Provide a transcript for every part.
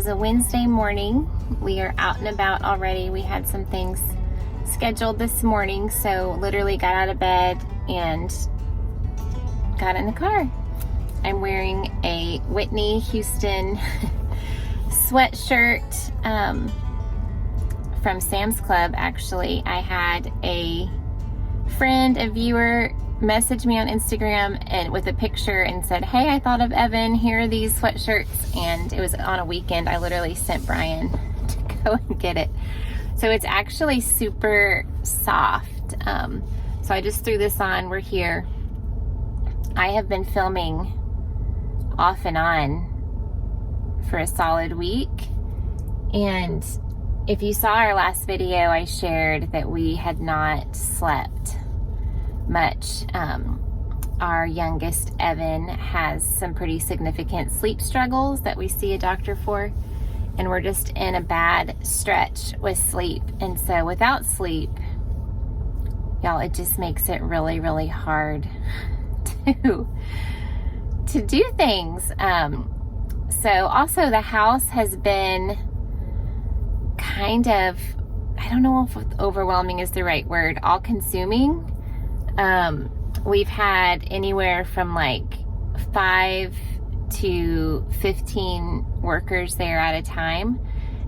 is a Wednesday morning. We are out and about already. We had some things scheduled this morning, so literally got out of bed and got in the car. I'm wearing a Whitney Houston sweatshirt from Sam's Club. Actually, I had a friend, a viewer, messaged me on Instagram and with a picture and said, hey, I thought of Evan, here are these sweatshirts. And it was on a weekend. I literally sent Brian to go and get it. So it's actually super soft. So I just threw this on. We're here. I have been filming off and on for a solid week. And if you saw our last video, I shared that we had not slept much. Our youngest, Evan, has some pretty significant sleep struggles that we see a doctor for, and we're just in a bad stretch with sleep. And so without sleep, y'all, it just makes it really, really hard to do things. So also the house has been kind of, I don't know if overwhelming is the right word, all-consuming. We've had anywhere from like 5 to 15 workers there at a time,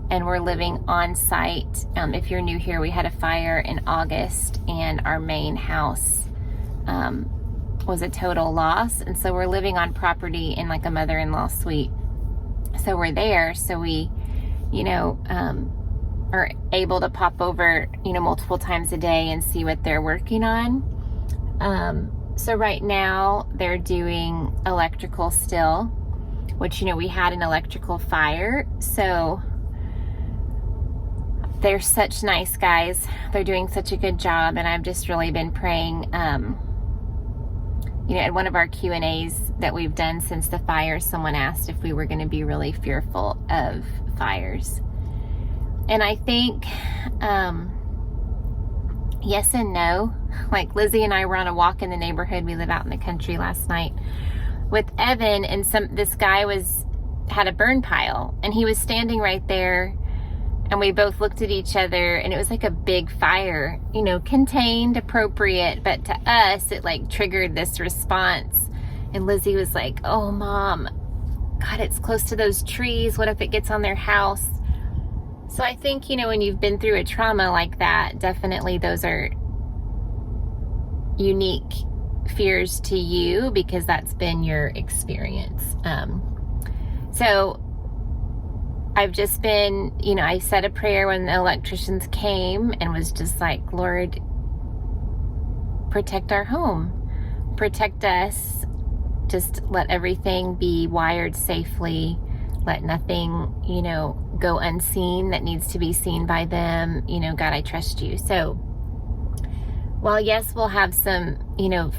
and we're living on site. If you're new here, we had a fire in August and our main house was a total loss, and so we're living on property in like a mother-in-law suite. So we're there, so we, are able to pop over, multiple times a day and see what they're working on. So right now they're doing electrical still, which, we had an electrical fire. So they're such nice guys. They're doing such a good job. And I've just really been praying, at one of our Q&As that we've done since the fire, someone asked if we were going to be really fearful of fires. And I think, yes and no. Like Lizzie and I were on a walk in the neighborhood. We live out in the country last night with Evan, and this guy had a burn pile, and he was standing right there, and we both looked at each other, and it was like a big fire, contained, appropriate, but to us it like triggered this response. And Lizzie was like, oh Mom, God, it's close to those trees. What if it gets on their house? So I think, when you've been through a trauma like that, definitely those are unique fears to you because that's been your experience. So I've just been, I said a prayer when the electricians came and was just like, Lord, protect our home, protect us, just let everything be wired safely. Let nothing, go unseen that needs to be seen by them. God, I trust you. So while yes, we'll have some,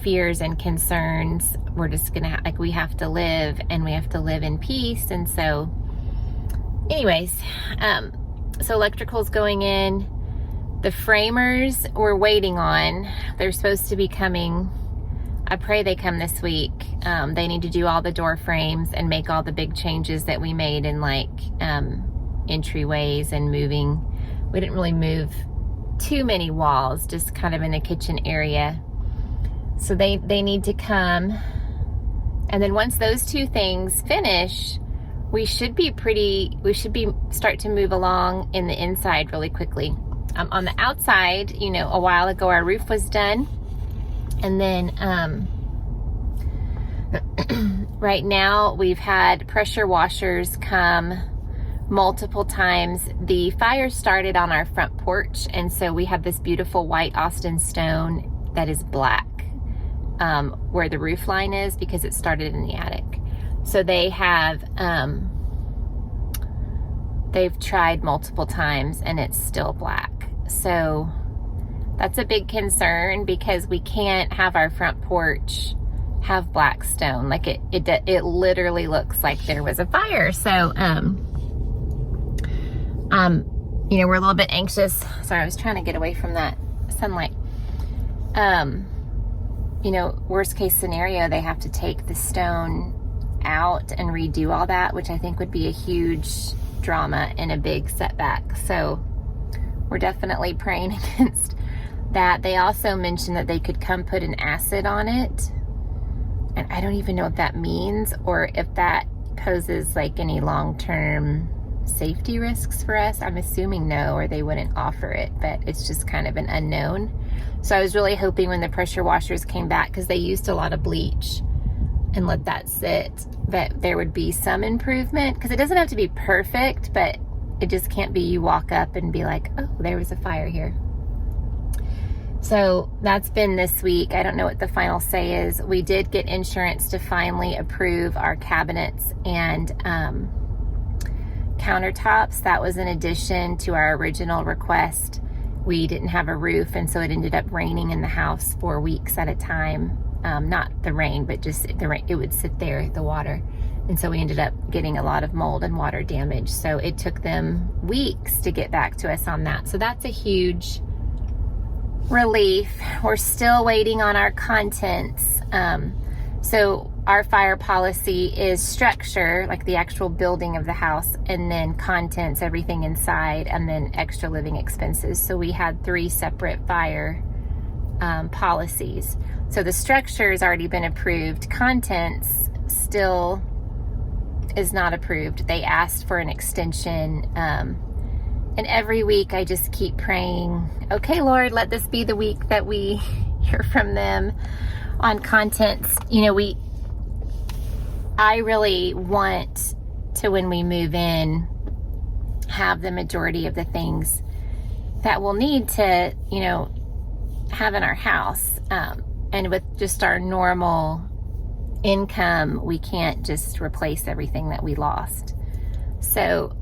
fears and concerns, we're just going to, we have to live, and we have to live in peace. And so anyways, so electrical's going in. The framers we're waiting on, they're supposed to be coming. I pray they come this week. They need to do all the door frames and make all the big changes that we made in entryways and moving. We didn't really move too many walls, just kind of in the kitchen area. So they need to come. And then once those two things finish, we should start to move along in the inside really quickly. On the outside, a while ago our roof was done. And then right now we've had pressure washers come multiple times. The fire started on our front porch, and so we have this beautiful white Austin stone that is black where the roof line is because it started in the attic. So they've tried multiple times and it's still black. So that's a big concern because we can't have our front porch have black stone. Like it literally looks like there was a fire. So, we're a little bit anxious. Sorry, I was trying to get away from that sunlight. Worst case scenario, they have to take the stone out and redo all that, which I think would be a huge drama and a big setback. So we're definitely praying against that. They also mentioned that they could come put an acid on it. And I don't even know what that means, or if that poses like any long-term safety risks for us. I'm assuming no, or they wouldn't offer it, but it's just kind of an unknown. So I was really hoping when the pressure washers came back, because they used a lot of bleach and let that sit, that there would be some improvement, because it doesn't have to be perfect, but it just can't be you walk up and be like, oh, there was a fire here. So that's been this week. I don't know what the final say is. We did get insurance to finally approve our cabinets and countertops. That was in addition to our original request. We didn't have a roof, and so it ended up raining in the house for weeks at a time. Not the rain, but just the rain. It would sit there, the water. And so we ended up getting a lot of mold and water damage. So it took them weeks to get back to us on that. So that's a huge relief. We're still waiting on our contents. So our fire policy is structure, like the actual building of the house, and then contents, everything inside, and then extra living expenses. So we had 3 separate fire policies. So the structure has already been approved. Contents still is not approved. They asked for an extension. And every week I just keep praying, okay, Lord, let this be the week that we hear from them on contents. You know, I really want to, when we move in, have the majority of the things that we'll need to, you know, have in our house. And with just our normal income, we can't just replace everything that we lost. So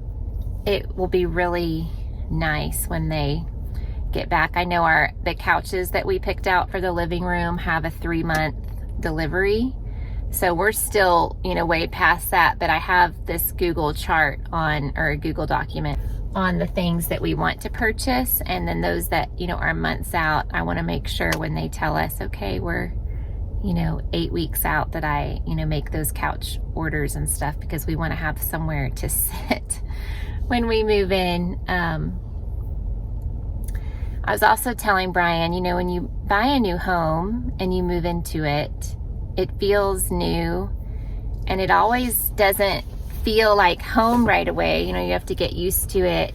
it will be really nice when they get back. I know the couches that we picked out for the living room have a 3-month delivery. So we're still, you know, way past that, but I have this Google chart or a Google document on the things that we want to purchase. And then those that, you know, are months out, I want to make sure when they tell us, okay, we're, you know, 8 weeks out, that I, you know, make those couch orders and stuff, because we want to have somewhere to sit when we move in. I was also telling Brian, you know, when you buy a new home and you move into it, it feels new, and it always doesn't feel like home right away. You know, you have to get used to it,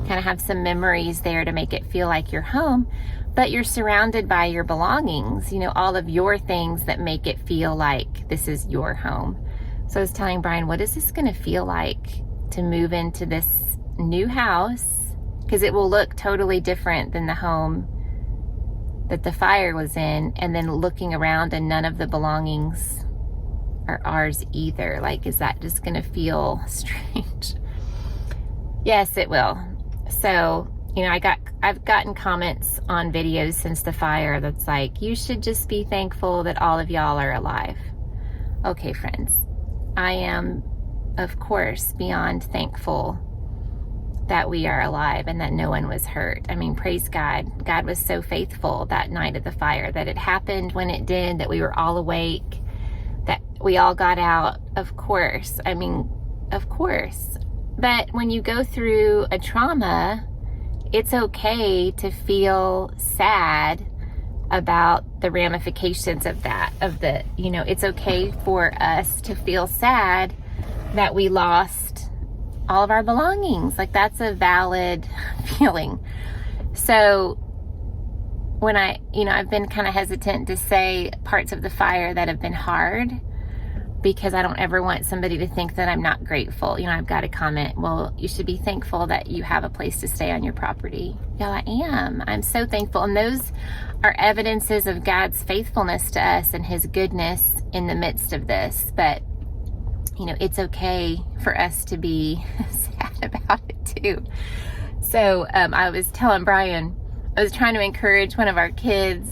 kind of have some memories there to make it feel like your home, but you're surrounded by your belongings, you know, all of your things that make it feel like this is your home. So I was telling Brian, what is this going to feel like to move into this new house? Because it will look totally different than the home that the fire was in, and then looking around and none of the belongings are ours either. Like, is that just going to feel strange? Yes, it will. So, you know, I've gotten comments on videos since the fire that's like, you should just be thankful that all of y'all are alive. Okay, friends, I am, of course, beyond thankful that we are alive and that no one was hurt. I mean, praise God. God was so faithful that night of the fire, that it happened when it did, that we were all awake, that we all got out. Of course. I mean, of course. But when you go through a trauma, it's okay to feel sad about the ramifications of that, you know, it's okay for us to feel sad that we lost all of our belongings. Like, that's a valid feeling. So when I've been kind of hesitant to say parts of the fire that have been hard, because I don't ever want somebody to think that I'm not grateful. You know, I've got a comment, well, you should be thankful that you have a place to stay on your property. Yeah, I am. I'm so thankful. And those are evidences of God's faithfulness to us and his goodness in the midst of this. But, you know, it's okay for us to be sad about it too. So I was telling Brian, I was trying to encourage one of our kids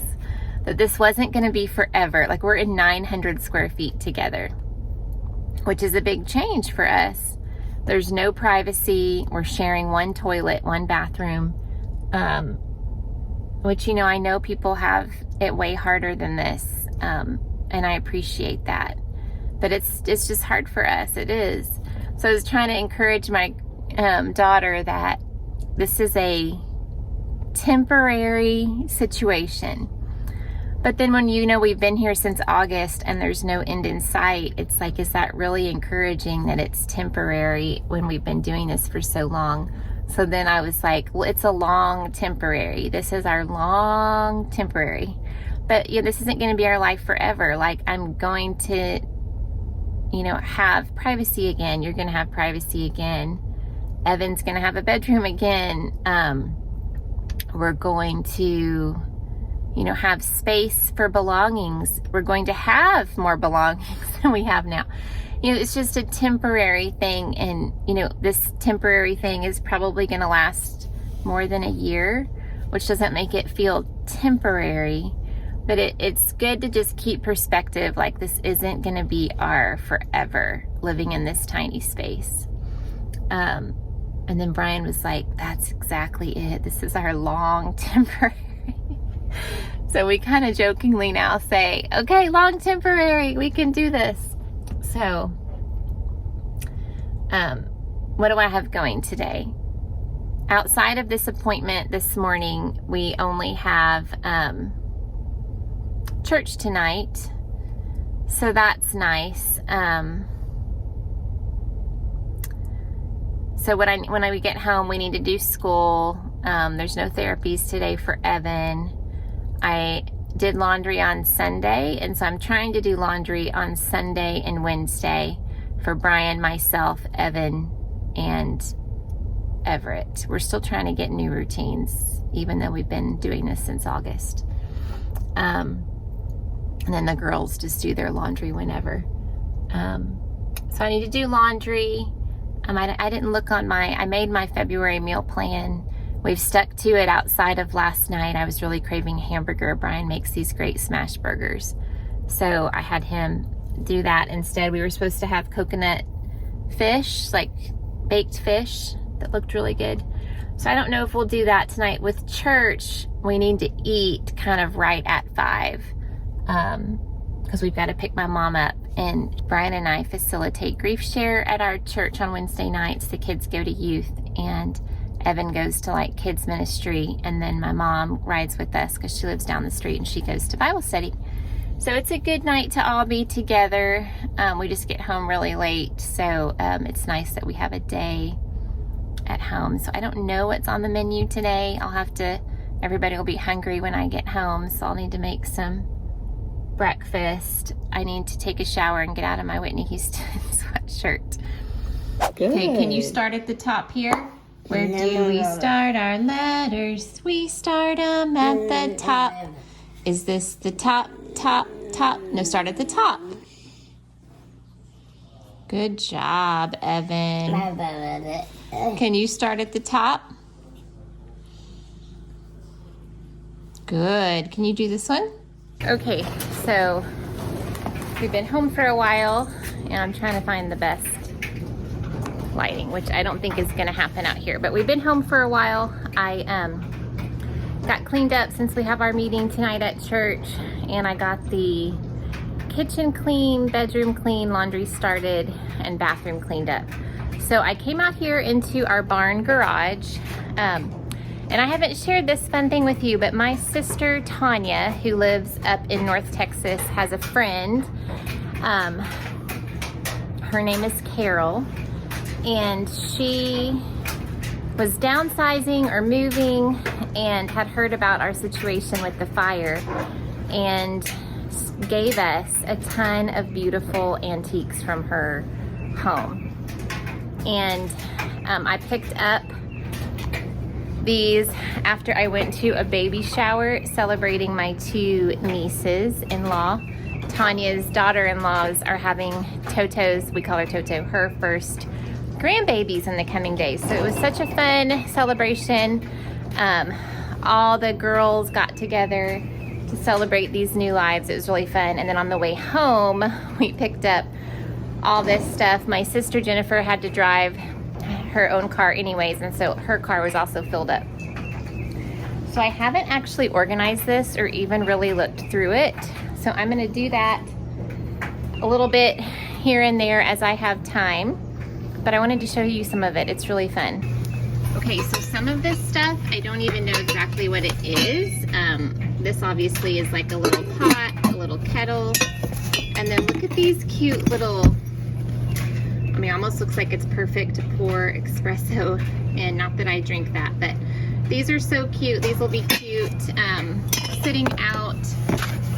that this wasn't going to be forever. Like, we're in 900 square feet together, which is a big change for us. There's no privacy. We're sharing one toilet, one bathroom, which, you know, I know people have it way harder than this, and I appreciate that. But it's just hard for us. It is. So I was trying to encourage my daughter that this is a temporary situation. But then when we've been here since August and there's no end in sight, it's like, is that really encouraging that it's temporary when we've been doing this for so long? So then I was like, well, it's a long temporary. This is our long temporary. But this isn't going to be our life forever. Like, I'm going to, have privacy again. You're going to have privacy again. Evan's going to have a bedroom again. We're going to, have space for belongings. We're going to have more belongings than we have now. It's just a temporary thing. And, this temporary thing is probably going to last more than a year, which doesn't make it feel temporary. But it's good to just keep perspective, like this isn't going to be our forever living in this tiny space. And then Brian was like, that's exactly it. This is our long temporary. So we kind of jokingly now say, okay, long temporary, we can do this. So, what do I have going today? Outside of this appointment this morning, we only have church tonight. So that's nice. So when we get home, we need to do school. There's no therapies today for Evan. I did laundry on Sunday, and so I'm trying to do laundry on Sunday and Wednesday for Brian, myself, Evan, and Everett. We're still trying to get new routines, even though we've been doing this since August. And then the girls just do their laundry whenever. So I need to do laundry. I didn't look on I made my February meal plan. We've stuck to it outside of last night. I was really craving a hamburger. Brian makes these great smash burgers. So I had him do that instead. We were supposed to have coconut fish, like baked fish that looked really good. So I don't know if we'll do that tonight. With church, we need to eat kind of right at 5 because we've got to pick my mom up. And Brian and I facilitate grief share at our church on Wednesday nights. The kids go to youth, and Evan goes to like kids ministry, and then my mom rides with us because she lives down the street and she goes to Bible study. So it's a good night to all be together. We just get home really late, so it's nice that we have a day at home. So I don't know what's on the menu today. Everybody will be hungry when I get home, so I'll need to make some breakfast. I need to take a shower and get out of my Whitney Houston sweatshirt. Good. Okay, can you start at the top here? Where do we start our letters? We start them at the top. Is this the top? No, start at the top. Good job, Evan. Can you start at the top? Good. Can you do this one? Okay, so we've been home for a while, and I'm trying to find the best lighting, which I don't think is going to happen out here, but we've been home for a while. I got cleaned up since we have our meeting tonight at church, and I got the kitchen clean, bedroom clean, laundry started, and bathroom cleaned up. So I came out here into our barn garage, and I haven't shared this fun thing with you, but my sister Tanya, who lives up in North Texas, has a friend. Her name is Carol, and she was downsizing or moving and had heard about our situation with the fire and gave us a ton of beautiful antiques from her home. And I picked up these after I went to a baby shower celebrating my 2 nieces-in-law. Tanya's daughter-in-laws are having Toto's, we call her Toto, her first grandbabies in the coming days. So it was such a fun celebration. All the girls got together to celebrate these new lives. It was really fun. And then on the way home, we picked up all this stuff. My sister Jennifer had to drive her own car anyways, and so her car was also filled up. So I haven't actually organized this or even really looked through it. So I'm gonna do that a little bit here and there as I have time. but I wanted to show you some of it. It's really fun. Okay, so some of this stuff, I don't even know exactly what it is. This obviously is like a little pot, a little kettle, and then look at these cute little, I mean, almost looks like it's perfect to pour espresso in. Not that I drink that, but these are so cute. These will be cute sitting out.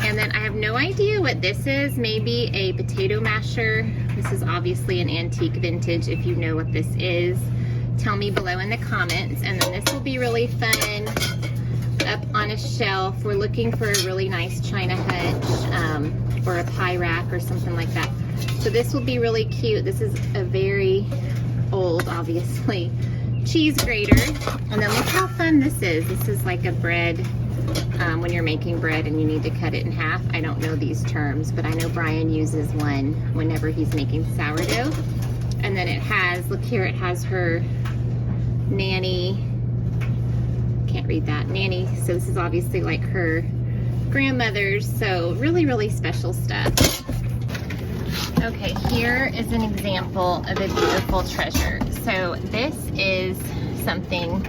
And then I have no idea what this is. Maybe a potato masher. This is obviously an antique vintage. If you know what this is, tell me below in the comments. And then this will be really fun up on a shelf. We're looking for a really nice china hutch or a pie rack or something like that. So this will be really cute. This is a very old, obviously, cheese grater. And then look how fun this is. This is like a bread, when you're making bread and you need to cut it in half. I don't know these terms, but I know Brian uses one whenever he's making sourdough. And then it has, look here, it has her nanny, can't read that, nanny. So this is obviously like her grandmother's. So really, really special stuff. Okay, here is an example of a beautiful treasure. So this is something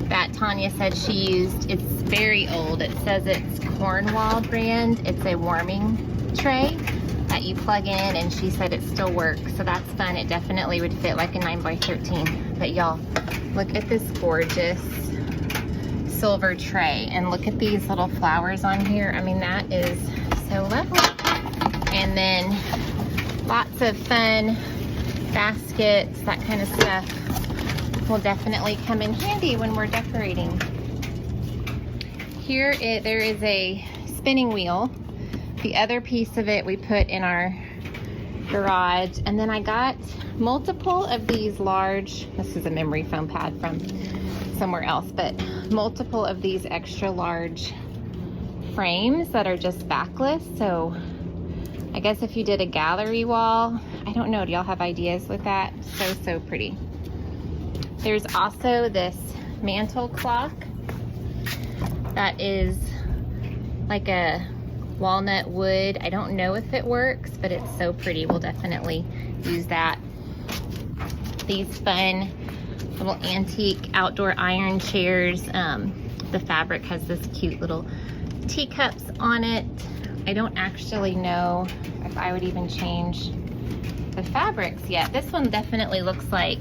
that Tanya said she used. It's very old. It says it's Cornwall brand. It's a warming tray that you plug in, and she said it still works. So that's fun. It definitely would fit like a 9x13. But y'all, look at this gorgeous silver tray, and look at these little flowers on here. I mean, that is so lovely. And then lots of fun baskets, that kind of stuff will definitely come in handy when we're decorating. Here there is a spinning wheel. The other piece of it we put in our garage. And then I got multiple of these large, this is a memory foam pad from somewhere else, but multiple of these extra large frames that are just backless. So I guess if you did a gallery wall, I don't know, do y'all have ideas with that? So pretty. There's also this mantle clock that is like a walnut wood. I don't know if it works, but it's so pretty. We'll definitely use that. These fun little antique outdoor iron chairs. The fabric has this cute little teacups on it. I don't actually know if I would even change the fabrics yet. This one definitely looks like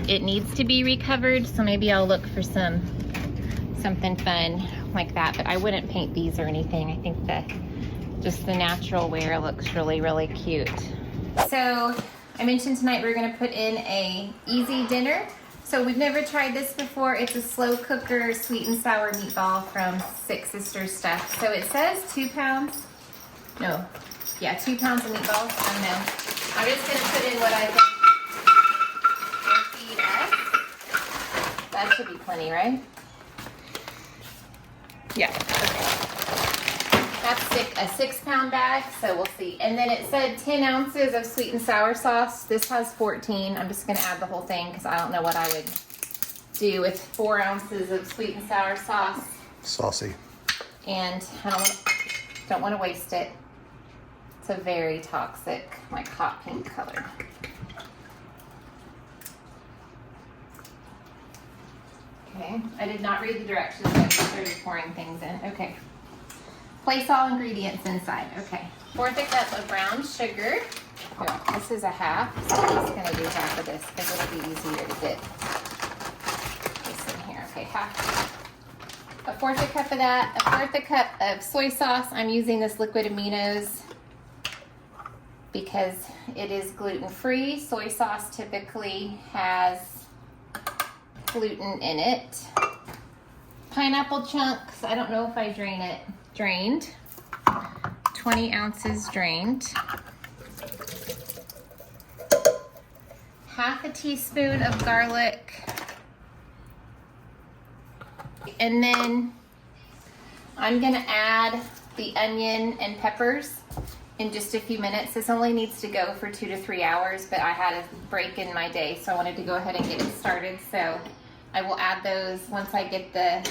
it needs to be recovered, so maybe I'll look for something fun like that, but I wouldn't paint these or anything. I think that just the natural wear looks really, really cute. So I mentioned tonight we're gonna put in a easy dinner. So we've never tried this before. It's a slow cooker sweet and sour meatball from Six Sisters Stuff. So it says 2 pounds. No, yeah, 2 pounds of meatballs. I don't know. I'm just gonna put in what I think will feed us. That should be plenty, right? Yeah, okay. That's a 6 pound bag, so we'll see. And then it said 10 ounces of sweet and sour sauce. This has 14. I'm just gonna add the whole thing because I don't know what I would do with 4 ounces of sweet and sour sauce. Saucy. And I don't want to waste it. It's a very toxic, like hot pink color. Okay, I did not read the directions, so I started pouring things in. Okay. Place all ingredients inside. Okay. 1/4 cup of brown sugar. Here, this is a half, so I'm just going to do half of this because it'll be easier to get this in here. Okay, half. 1/4 cup of that. 1/4 cup of soy sauce. I'm using this liquid aminos because it is gluten-free. Soy sauce typically has gluten in it. Pineapple chunks. I don't know if I drain it. Drained. 20 ounces drained. Half a teaspoon of garlic. And then I'm gonna add the onion and peppers in just a few minutes. This only needs to go for 2 to 3 hours, but I had a break in my day, so I wanted to go ahead and get it started. So I will add those once I get the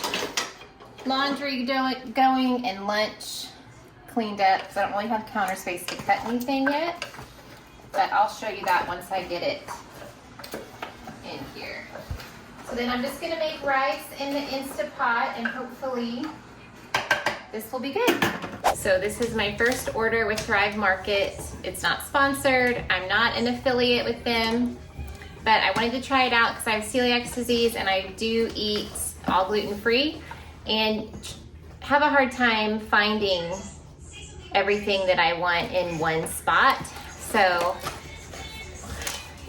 laundry going and lunch cleaned up, because I don't really have counter space to cut anything yet, but I'll show you that once I get it So then I'm just gonna make rice in the Instapot and hopefully this will be good. So this is my first order with Thrive Market. It's not sponsored. I'm not an affiliate with them, but I wanted to try it out because I have celiac disease and I do eat all gluten-free and have a hard time finding everything that I want in one spot. So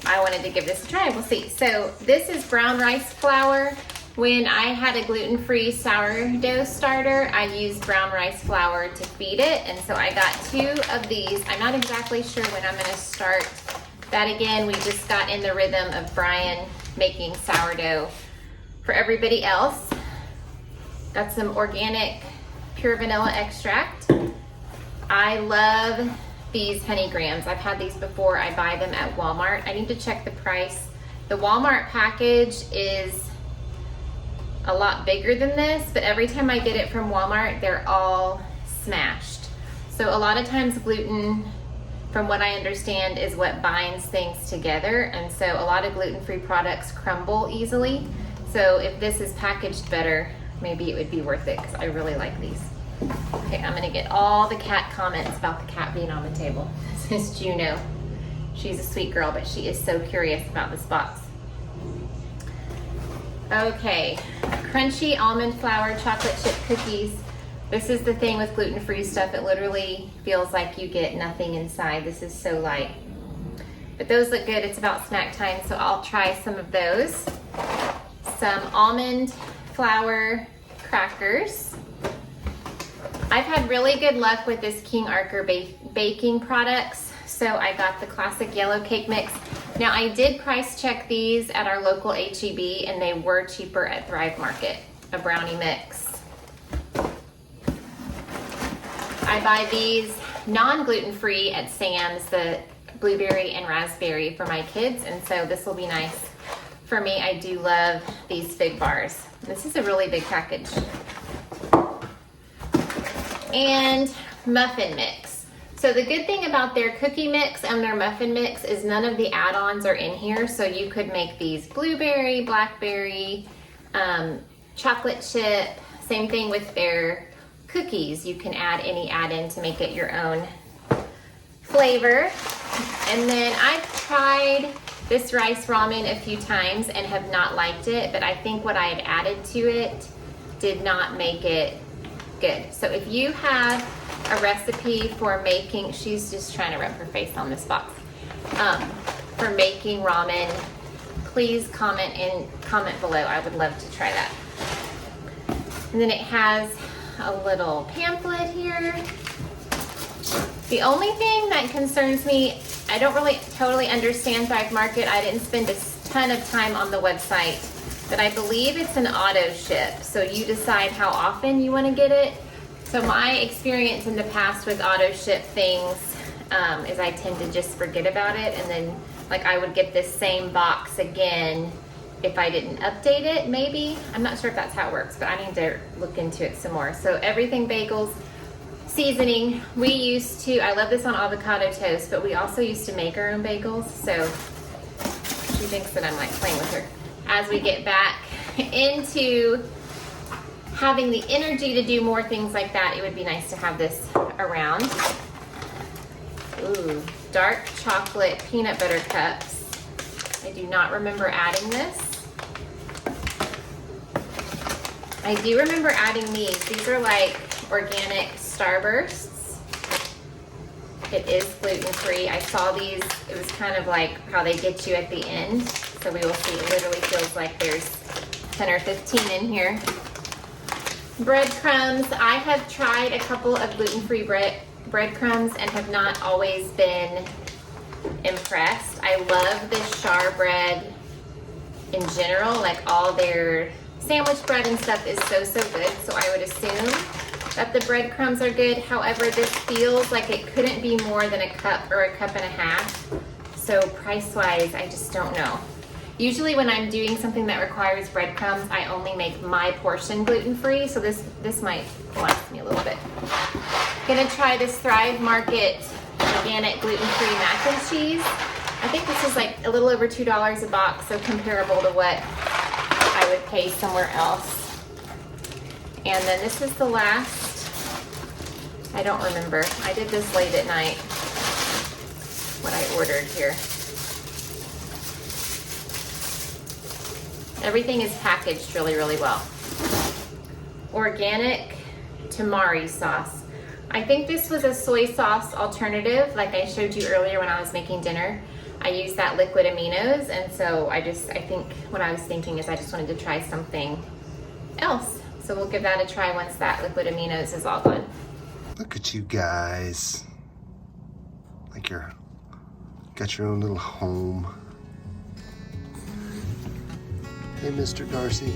I wanted to give this a try. We'll see. So this is brown rice flour. When I had a gluten-free sourdough starter, I used brown rice flour to feed it. And so I got 2 of these. I'm not exactly sure when I'm gonna start that again. We just got in the rhythm of Brian making sourdough for everybody else. Got some organic pure vanilla extract. I love these honey grams. I've had these before. I buy them at Walmart. I need to check the price. The Walmart package is a lot bigger than this, but every time I get it from Walmart, they're all smashed. So a lot of times gluten, from what I understand, is what binds things together. And so a lot of gluten-free products crumble easily. So if this is packaged better, maybe it would be worth it because I really like these. Okay, I'm gonna get all the cat comments about the cat being on the table. This is Juno. She's a sweet girl, but she is so curious about this box. Okay, crunchy almond flour chocolate chip cookies. This is the thing with gluten-free stuff. It literally feels like you get nothing inside. This is so light. But those look good. It's about snack time, so I'll try some of those. Some almond flour crackers. I've had really good luck with this King Arthur baking products. So I got the classic yellow cake mix. Now I did price check these at our local H-E-B and they were cheaper at Thrive Market, a brownie mix. I buy these non-gluten free at Sam's, the blueberry and raspberry for my kids, and so this will be nice for me. I do love these fig bars. This is a really big package. And muffin mix. So the good thing about their cookie mix and their muffin mix is none of the add-ons are in here. So you could make these blueberry, blackberry, chocolate chip. Same thing with their cookies. You can add any add-in to make it your own flavor. And then I've tried this rice ramen a few times and have not liked it, but I think what I had added to it did not make it good. So if you have a recipe for making, she's just trying to rub her face on this box, for making ramen, please comment below. I would love to try that. And then it has a little pamphlet here. The only thing that concerns me, I don't really totally understand Thrive Market. I didn't spend a ton of time on the website, but I believe it's an auto ship. So you decide how often you want to get it. So my experience in the past with auto ship things is I tend to just forget about it, and then like I would get this same box again if I didn't update it, maybe. I'm not sure if that's how it works, but I need to look into it some more. So everything bagels, seasoning. We used to, I love this on avocado toast, but we also used to make our own bagels. So she thinks that I'm like playing with her. As we get back into having the energy to do more things like that, it would be nice to have this around. Ooh, dark chocolate peanut butter cups. I do not remember adding this. I do remember adding these. These are like organic Starbursts. It is gluten-free. I saw these. It was kind of like how they get you at the end. So we will see. It literally feels like there's 10 or 15 in here. Breadcrumbs. I have tried a couple of gluten-free breadcrumbs and have not always been impressed. I love this char bread in general. Like all their sandwich bread and stuff is so good. So I would assume that the breadcrumbs are good. However, this feels like it couldn't be more than a cup or a cup and a half. So price-wise, I just don't know. Usually when I'm doing something that requires breadcrumbs, I only make my portion gluten-free, so this might last me a little bit. Gonna try this Thrive Market organic gluten-free mac and cheese. I think this is like a little over $2 a box, so comparable to what I would pay somewhere else. And then this is the last, I don't remember. I did this late at night, what I ordered here. Everything is packaged really, really well. Organic tamari sauce. I think this was a soy sauce alternative, like I showed you earlier when I was making dinner. I used that liquid aminos, and so I think what I was thinking is I just wanted to try something else. So we'll give that a try once that liquid aminos is all gone. Look at you guys. Like you're got your own little home. Hey, Mr. Darcy.